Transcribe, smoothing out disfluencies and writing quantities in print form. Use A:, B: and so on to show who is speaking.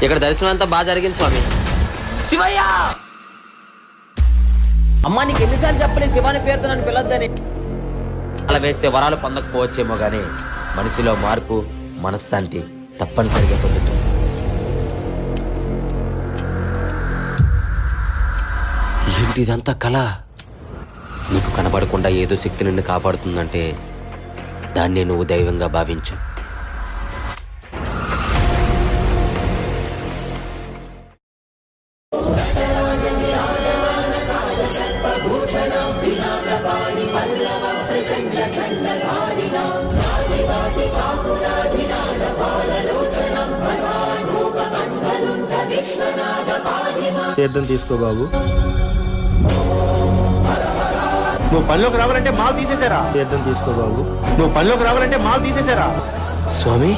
A: ఇక్కడ దర్శనం అంతా బాగా జరిగింది స్వామి. శివయ్య అమ్మా, నీకు ఎన్నిసార్లు చెప్పలేదు శివాని పేరుతో నన్ను పిలవద్దని. అలా వేస్తే వరాలు పొందకపోవచ్చేమో గానీ మనిషిలో మార్పు, మనశ్శాంతి తప్పనిసరిగా పొందుతుంది. ఏంటి ఇదంతా కళ? నీకు కనబడకుండా ఏదో శక్తి నిన్ను కాపాడుతుందంటే దాన్నే నువ్వు దైవంగా భావించు.
B: తీర్థం తీసుకో బాబు. నువ్వు పనిలోకి రావాలంటే మాలు తీసేశారా? తీర్థం తీసుకో బాబు. నువ్వు పనిలోకి రావాలంటే మాలు తీసేశారా?
A: స్వామి